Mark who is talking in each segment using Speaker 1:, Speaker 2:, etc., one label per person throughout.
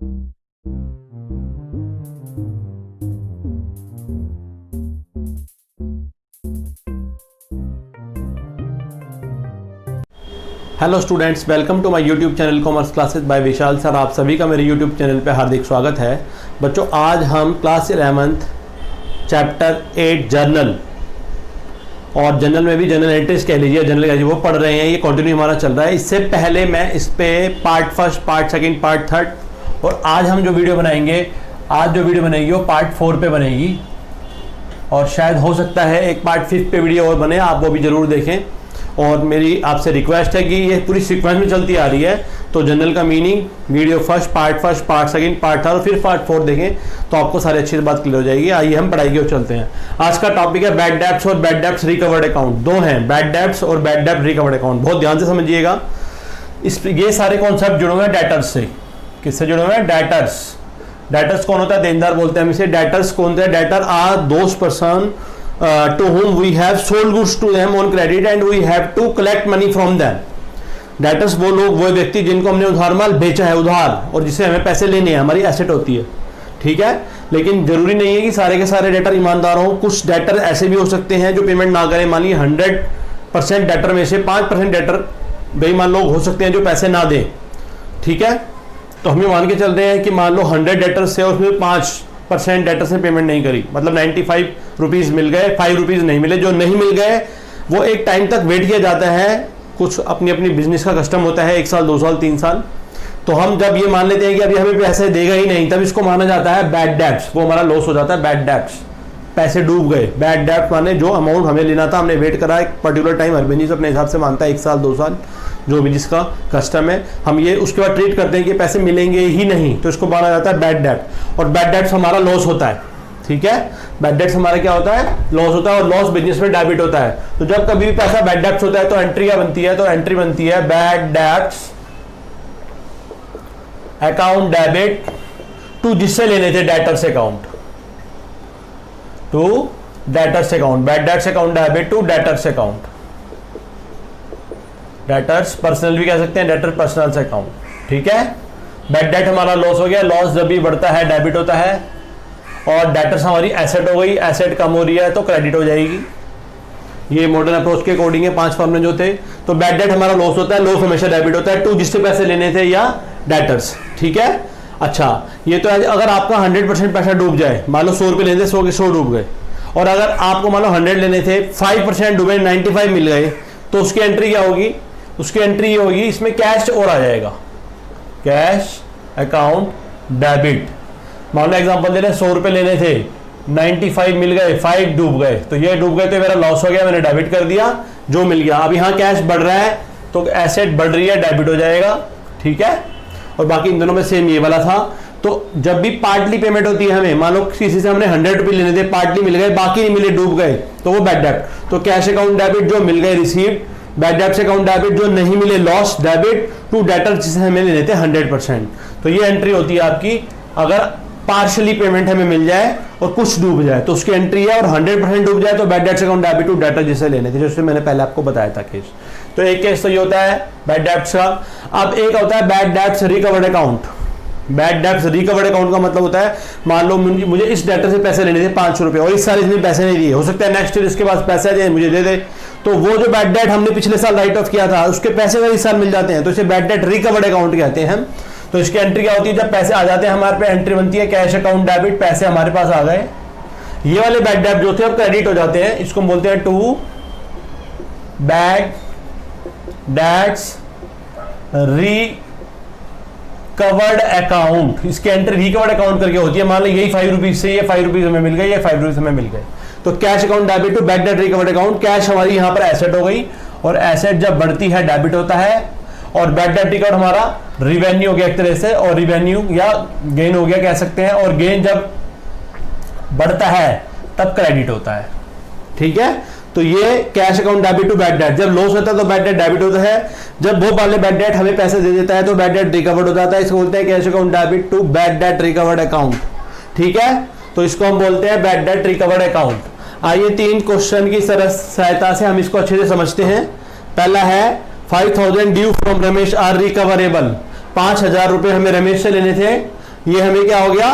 Speaker 1: Hello students, welcome to my YouTube channel commerce classes by Vishal sir. आप सभी का मेरे यूट्यूब चैनल पे हार्दिक स्वागत है। बच्चों, आज हम क्लास 11th चैप्टर 8 जर्नल और जर्नल में भी जनरल एंट्रीज कह लीजिए, जनरल कह लीजिए, वो पढ़ रहे हैं। ये कंटिन्यू हमारा चल रहा है। इससे पहले मैं इस पे part first, part second, part third और आज हम जो वीडियो बनाएंगे, आज जो वीडियो बनेगी वो पार्ट 4 पे बनेगी और शायद हो सकता है एक पार्ट 5 पे वीडियो और बने, आप वो भी ज़रूर देखें। और मेरी आपसे रिक्वेस्ट है कि ये पूरी सीक्वेंस में चलती आ रही है, तो जनरल का meaning video first, part second, part third और फिर पार्ट 4 देखें तो आपको सारी अच्छी बात क्लियर हो जाएगी। आइए हम पढ़ाई की ओर चलते हैं। आज का टॉपिक है बैड डेब्ट्स और बैड डेब्ट्स रिकवर्ड अकाउंट। दो हैं, बैड डेब्ट्स और बैड डेब्ट रिकवर्ड अकाउंट। बहुत ध्यान से समझिएगा। ये सारे कॉन्सेप्ट जुड़े हुए हैं डेटर्स से। किससे जुड़े हुए हैं? डेटर्स। डेटर्स कौन होता है? देनदार बोलते हैं हम इसे। डेटर्स कौन होते हैं? Debtor are those person to whom we have sold goods to them on credit and we have to collect money from them. Debtors वो लोग, वो व्यक्ति जिनको हमने उधार माल बेचा है, उधार, और जिससे हमें पैसे लेने हैं, हमारी एसेट होती है। ठीक है, लेकिन जरूरी नहीं है कि सारे के सारे डेटर ईमानदार हों। कुछ डेटर ऐसे भी हो सकते हैं जो पेमेंट ना करें। मान लीजिए 100% डेटर में से 5% डेटर बेईमान लोग हो सकते हैं जो पैसे ना दें। ठीक है, तो हमें मान के चल रहे हैं कि मान लो 100 डेटर से और उसमें 5% डेटर्स ने पेमेंट नहीं करी, मतलब 95 रुपीज़ मिल गए, 5 रुपीज़ नहीं मिले। जो नहीं मिल गए वो एक टाइम तक वेट किया जाता है। कुछ अपनी अपनी बिजनेस का कस्टम होता है, 1 साल, 2 साल, 3 साल। तो हम जब ये मान लेते हैं कि अभी हमें पैसे देगा ही नहीं, तब इसको माना जाता है बैड डेब्ट्स। वो हमारा लॉस हो जाता है, बैड डेब्ट्स। पैसे डूब गए। बैड डेब्ट माने जो अमाउंट हमें लेना था, हमने वेट करा एक पर्टिकुलर टाइम, हर बिजनेस अपने हिसाब से मानता है 1 साल, 2 साल, जो भी जिसका कस्टम है। हम ये उसके बाद ट्रीट करते हैं कि पैसे मिलेंगे ही नहीं, तो इसको माना जाता है बैड डेब्ट। और बैड डेब्ट्स हमारा लॉस होता है। ठीक है, बैड डेब्ट्स हमारा क्या होता है? लॉस होता है। और लॉस बिजनेस में डेबिट होता है। तो जब कभी भी पैसा बैड डेब्ट्स होता है तो एंट्री क्या बनती है? तो एंट्री बनती है bad debts account debit to, जिससे लेने थे debtors account, to debtors account. Bad debts account debit to debtors account. Debtors personal भी कह सकते हैं, डेटर पर्सनल अकाउंट। ठीक है, बैड डेट हमारा लॉस हो गया। लॉस जब भी बढ़ता है डेबिट होता है। और डेटर्स हमारी एसेट हो गई। एसेट कम हो रही है तो क्रेडिट हो जाएगी। ये मॉडर्न अप्रोच के अकॉर्डिंग है, 5 फॉर्मूले जो थे। तो बैड डेट हमारा लॉस होता है। लॉस हमेशा डेबिट होता है टू, जिससे पैसे लेने थे या डेटर्स। ठीक है, अच्छा, ये तो अगर आपका 100% पैसा डूब जाए, मान लो 100 रुपये लेने थे, 100 के 100 डूब गए, और अगर आपको मान लो 100 लेने थे, 5% डूबे, 95 मिल गए, तो उसकी एंट्री क्या होगी? उसकी एंट्री ये होगी, इसमें कैश और आ जाएगा, कैश अकाउंट डेबिट। मान लो एग्जांपल दे रहे हैं, 100 रुपये लेने थे, 95 मिल गए, 5 डूब गए, तो ये डूब गए तो मेरा लॉस हो गया, मैंने डेबिट कर दिया, जो मिल गया। अब यहाँ कैश बढ़ रहा है तो एसेट बढ़ रही है, डेबिट हो जाएगा। ठीक है, और बाकी इन दोनों में सेम ये वाला था। तो जब भी पार्टली पेमेंट होती है हमें, मान लो किसी से हमने 100 रुपये लेने थे, पार्टली मिल गए, बाकी नहीं मिले, डूब गए, तो वो बैड डेब्ट। तो कैश अकाउंट डेबिट जो मिल गए, received. Bad debts account debit जो नहीं मिले, लॉस, डेबिट टू डेटर, जिसे हमें लेने थे 100%। तो ये एंट्री होती है आपकी। अगर पार्शियली पेमेंट हमें मिल जाए और कुछ डूब जाए तो उसकी एंट्री है, और 100% डूब जाए तो bad debts account debit to debtor, जिसे लेने थे, जैसे मैंने पहले आपको बताया था केस। तो एक केस तो ये होता है बैड डेब्ट्स का। अब एक होता है bad debts recovered account. Bad debts recovered account का मतलब होता है, मान लो मुझे इस डेटर से पैसे लेने थे 500 रुपये, और इस साल इसने पैसे नहीं दिए, हो सकता है नेक्स्ट ईयर इसके पास पैसे आ जाए, मुझे दे दे, तो वो जो बैड डेट हमने पिछले साल राइट ऑफ किया था, उसके पैसे अगर इस साल मिल जाते हैं तो इसे बैड डेट रिकवर्ड अकाउंट कहते हैं हम। तो इसकी एंट्री क्या होती है? जब पैसे आ जाते हैं हमारे पे, एंट्री बनती है कैश अकाउंट डेबिट, पैसे हमारे पास आ गए। ये वाले बैड डेट जो थे अब क्रेडिट हो जाते हैं, इसको बोलते हैं to bad debts recovered account. इसकी एंट्री रिकवर्ड अकाउंट करके होती है। मान लो यही 5 रुपीज से ये 5 रुपीज हमें मिल गए, ये 5 रुपीज हमें मिल गए, तो cash account debit to bad debt recovered account. Cash हमारी यहाँ पर एसेट हो गई, और एसेट जब बढ़ती है डेबिट होता है, और बैड डेट रिकवर्ड हमारा रिवेन्यू हो गया एक तरह से, और रिवेन्यू या गेन हो गया कह सकते हैं, और गेन जब बढ़ता है तब क्रेडिट होता है। ठीक है, तो ये cash account debit to bad debt. जब लॉस होता है तो बैड डेट डेबिट होता है। जब वो वाले बैड डेट हमें पैसे दे देता है तो बैड डेट रिकवर्ड हो जाता है। इसको बोलते हैं cash account debit to bad debt recovered account. ठीक है, तो इसको हम बोलते हैं बैड डेट रिकवर्ड अकाउंट। आइए 3 क्वेश्चन की सहायता से हम इसको अच्छे से समझते हैं। पहला है 5000 due from Ramesh are recoverable. 5000 रुपए हमें रमेश से लेने थे, ये हमें क्या हो गया,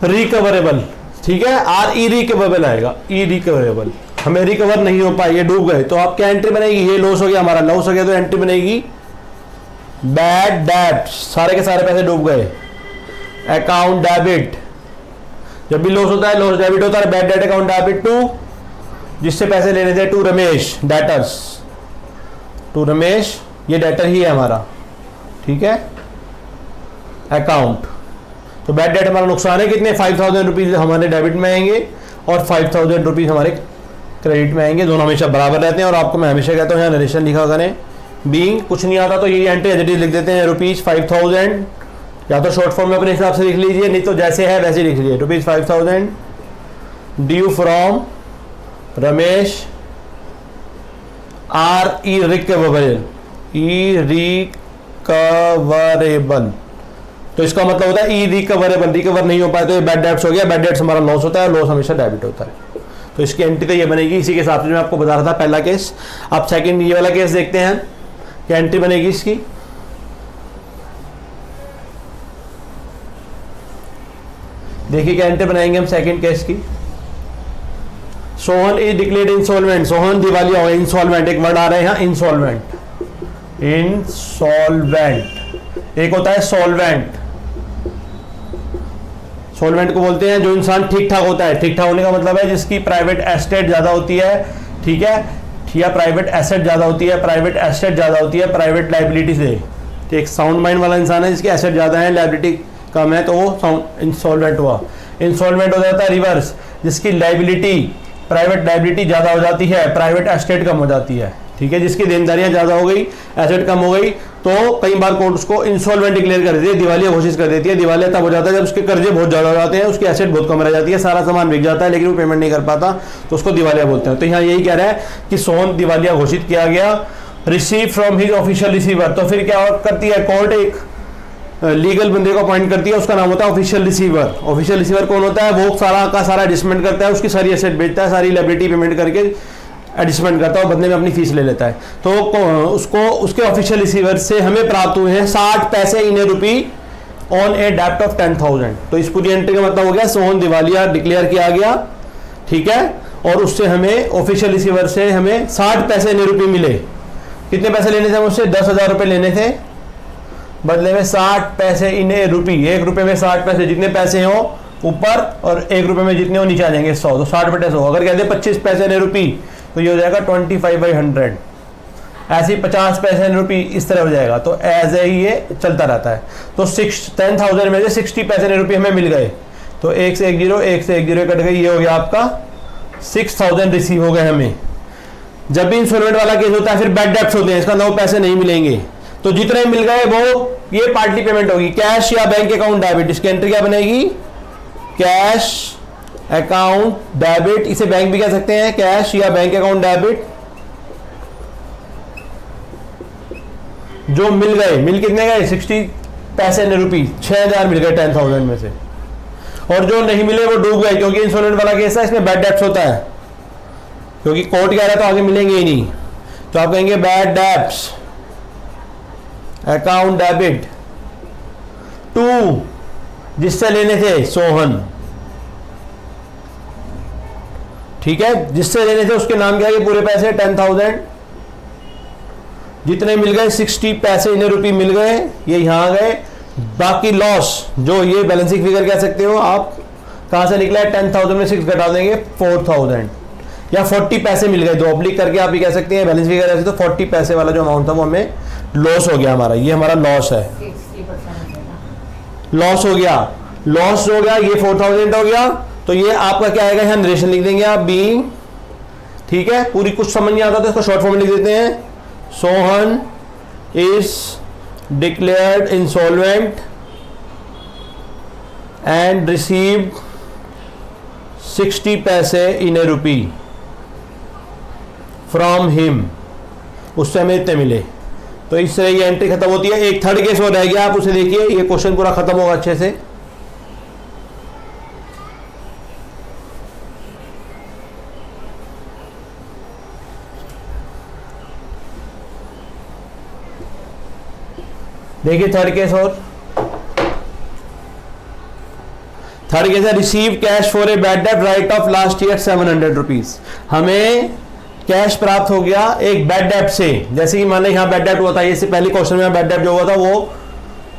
Speaker 1: रिकवरेबल, ठीक है, आर ई रिकवरेबल आएगा, ई रिकवरेबल, हमें रिकवर नहीं हो पाए, ये डूब गए, तो आप क्या एंट्री बनेगी, ये लॉस हो गया हमारा, लॉस हो गया तो एंट्री बनेगी बैड डेट, सारे के सारे पैसे डूब गए, अकाउंट डेबिट, जब भी लॉस होता है लॉस डेबिट होता है, bad debt account debit to, जिससे पैसे लेने थे, to Ramesh, debtors, to Ramesh, ये डेटर ही है हमारा, ठीक है, अकाउंट, तो बैड डेट हमारा नुकसान है, कितने 5000 रुपीज हमारे डेबिट में आएंगे और 5000 रुपीज हमारे क्रेडिट में आएंगे, दोनों हमेशा बराबर रहते हैं। और आपको मैं हमेशा कहता हूँ यहाँ नरेशन लिखा करें, बीइंग कुछ नहीं आता तो ये एंट्री एज इट इज लिख देते हैं, ₹5000, या तो शॉर्ट फॉर्म में अपने हिसाब से लिख लीजिए, नहीं तो जैसे है वैसे लिख लीजिए, ₹5000 due from Ramesh R E recoverable, E recoverable, तो इसका मतलब होता है ई रिकवरेबल, रिकवर नहीं हो पाए तो ये बैड डेट्स हो गया, बैड डेट्स हमारा लॉस होता है, लॉस हमेशा डेबिट होता है, तो इसकी एंट्री तो ये बनेगी, इसी के हिसाब से मैं आपको बता रहा था पहला केस। अब सेकंड ये वाला केस देखते हैं, क्या एंट्री बनेगी इसकी, देखिए क्या एंट्री बनाएंगे हम सेकंड केस की। Sohan is declared insolvent, Sohan दिवालिया हो, इंसॉल्वेंट, एक वर्ड आ रहा है यहाँ, इंसॉल्वेंट, इंसॉल्वेंट, एक होता है सॉल्वेंट, सॉल्वेंट को बोलते हैं जो इंसान ठीक ठाक होता है, ठीक ठाक होने का मतलब है जिसकी प्राइवेट एस्टेट ज्यादा होती है, ठीक है, या प्राइवेट एसेट ज्यादा होती है, प्राइवेट एस्टेट ज्यादा होती है प्राइवेट लाइबिलिटी से, तो एक साउंड माइंड वाला इंसान है जिसकी एसेट ज्यादा है, लाइबिलिटी कम है, तो वो इंसॉल्वेंट हुआ। इंसॉल्वेंट हो जाता है रिवर्स, जिसकी लाइबिलिटी, प्राइवेट लाइबिलिटी ज्यादा हो जाती है, प्राइवेट एस्टेट कम हो जाती है, ठीक है, जिसकी देनदारियां ज्यादा हो गई, एसेट कम हो गई, तो कई बार कोर्ट उसको इंसॉल्वेंट डिक्लेयर कर देती है, दिवालिया घोषित कर देती है। दिवालिया तब हो जाता है जब उसके कर्जे बहुत ज्यादा हो जाते हैं, उसकी एसेट बहुत कम रह जाती है, सारा सामान बिक जाता है लेकिन वो पेमेंट नहीं कर पाता, तो उसको दिवालिया बोलते हैं। तो यहाँ यही कह रहा है कि सोहन दिवालिया घोषित किया गया, receive from his official receiver, तो फिर क्या करती है कोर्ट, एक लीगल बंदे को अपॉइंट करती है, उसका नाम होता है ऑफिशियल रिसीवर। ऑफिशियल रिसीवर कौन होता है, वो सारा का सारा एडजस्टमेंट करता है, उसकी सारी एसेट बेचता है, सारी लायबिलिटी पेमेंट करके एडजस्टमेंट करता है और बदले में अपनी फीस ले लेता है। तो उसको उसके ऑफिशियल रिसीवर से हमें प्राप्त हुए हैं 60 पैसे इन rupee on A dept of 10,000। तो इस पूरी एंट्री का मतलब हो गया सोहन दिवालिया डिक्लेयर किया गया, ठीक है, और उससे हमें ऑफिशियल रिसीवर से हमें 60 पैसे इन रुपी मिले। कितने पैसे लेने थे मुझसे, 10,000 रुपये लेने थे, बदले में 60 पैसे इन रुपी, 1 रुपये में 60 पैसे, जितने पैसे हो ऊपर और 1 रुपये में जितने हो नीचे आ जाएंगे 100, तो 60/100। अगर कहते 25 पैसे इन रुपी तो ये हो जाएगा 25/100, ऐसे ही 50 पैसे इन रुपी इस तरह हो जाएगा, तो एज ए ये चलता रहता है। तो 10,000 में से 60 पैसे इन रुपी हमें मिल गए, तो 1 से 1 0, 1 से 1 0 कट गई, ये हो गया आपका 6,000 रिसीव हो गए हमें। जब भी इंस्टॉलमेंट वाला केस होता है फिर बैड डेट्स होते हैं, इसका 9 पैसे नहीं मिलेंगे, तो जितने मिल गए वो ये पार्टली पेमेंट होगी, कैश या बैंक अकाउंट डेबिट। इसकी एंट्री क्या बनेगी, कैश अकाउंट डेबिट, इसे बैंक भी कह सकते हैं, कैश या बैंक अकाउंट डेबिट। जो मिल गए, मिल कितने गए, 60 पैसे इन रुपी, 6,000 मिल गए 10,000 में से, और जो नहीं मिले वो डूब गए, क्योंकि इंस्टॉलमेंट वाला केस है, इसमें बैड डेट्स होता है, क्योंकि कोर्ट कह रहा है तो आगे मिलेंगे ही नहीं। तो आप कहेंगे bad debts account debit to, जिससे लेने थे सोहन, ठीक है, जिससे लेने थे उसके नाम क्या है, ये पूरे पैसे 10,000, जितने मिल गए 60 पैसे इन रुपी मिल गए, ये यहां आ गए। बाकी लॉस, जो ये बैलेंसिंग फिगर कह सकते हो आप, कहां से निकला है, 10,000 में 6 घटा देंगे 4,000, या 40 पैसे मिल गए, दो ऑब्लिक करके आप ये कह सकते हैं बैलेंस फिगर ऐसे, तो 40 पैसे वाला जो अमाउंट था वो हमें लॉस हो गया, हमारा ये हमारा लॉस है, लॉस हो गया, लॉस हो गया, ये 4,000 हो गया। तो ये आपका क्या आएगा, यहाँ नरेशन लिख देंगे आप, बीइंग, ठीक है, पूरी कुछ समझ नहीं आता तो इसको शॉर्ट फॉर्म में लिख देते हैं, Sohan is declared insolvent and received 60 पैसे इन ए रुपी फ्रॉम हिम, उससे हमें इतने मिले। तो इस तरह ये एंट्री खत्म होती है। एक थर्ड केस और रह गया, आप उसे देखिए, ये क्वेश्चन पूरा खत्म होगा अच्छे से। देखिए थर्ड केस और, थर्ड केस है receive cash for a bad debt write off last year 700 rupees. हमें कैश प्राप्त हो गया एक बैड डेट से, जैसे कि मान लो यहाँ बैड डेट हुआ था, ये से पहले क्वेश्चन में बैड डेट जो हुआ था वो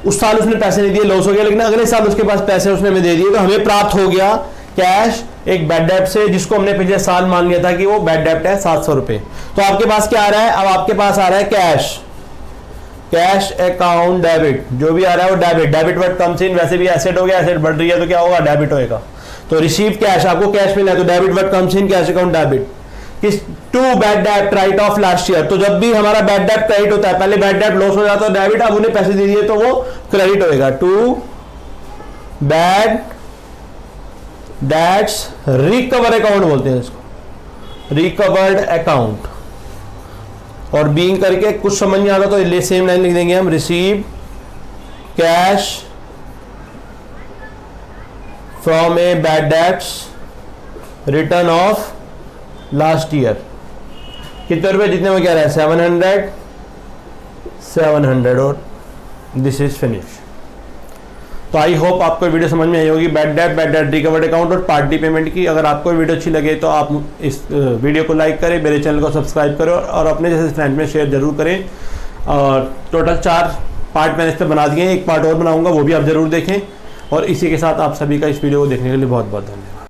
Speaker 1: उस साल उसने पैसे नहीं दिए, लॉस हो गया, लेकिन अगले साल उसके पास पैसे उसने हमें दे दिए, तो हमें प्राप्त हो गया कैश एक बैड डेट से, जिसको हमने पिछले साल मान लिया था कि वो बैड डेट है 700 रुपए। तो आपके पास क्या आ रहा है, अब आपके पास आ रहा है कैश, कैश अकाउंट डेबिट, जो भी आ रहा है वो डेबिट, डेबिट वर्ड कम्स इन, वैसे भी एसेट हो गया, एसेट बढ़ रही है तो क्या होगा, डेबिट होएगा। तो रिसीव कैश, आपको कैश मिला है तो debit word comes in, cash account debit. किस to bad debt write off last year, तो जब भी हमारा बैड डेट क्रेडिट होता है, पहले बैड डेट लॉस हो जाता है डेबिट, अब उन्हें पैसे दे दिए तो वो क्रेडिट होएगा। To bad debts recover account बोलते हैं इसको, रिकवर्ड अकाउंट। और बीइंग करके कुछ समझ नहीं आ रहा तो सेम लाइन लिख देंगे हम, receive cash from a bad debts return of last year. कितने रुपए, जितने में क्या रहा है 700 और दिस इज फिनिश। तो आई होप आपको वीडियो समझ में आई होगी, बैड डेट रिकवर्ड अकाउंट और पार्टी पेमेंट की। अगर आपको वीडियो अच्छी लगे तो आप इस वीडियो को लाइक करें, मेरे चैनल को सब्सक्राइब करें और अपने जैसे फ्रेंड में शेयर जरूर करें। और टोटल 4 पार्ट मैंने इस पर बना दिए हैं, एक पार्ट और बनाऊंगा, वो भी आप जरूर देखें। और इसी के साथ आप सभी का इस वीडियो को देखने के लिए बहुत बहुत धन्यवाद।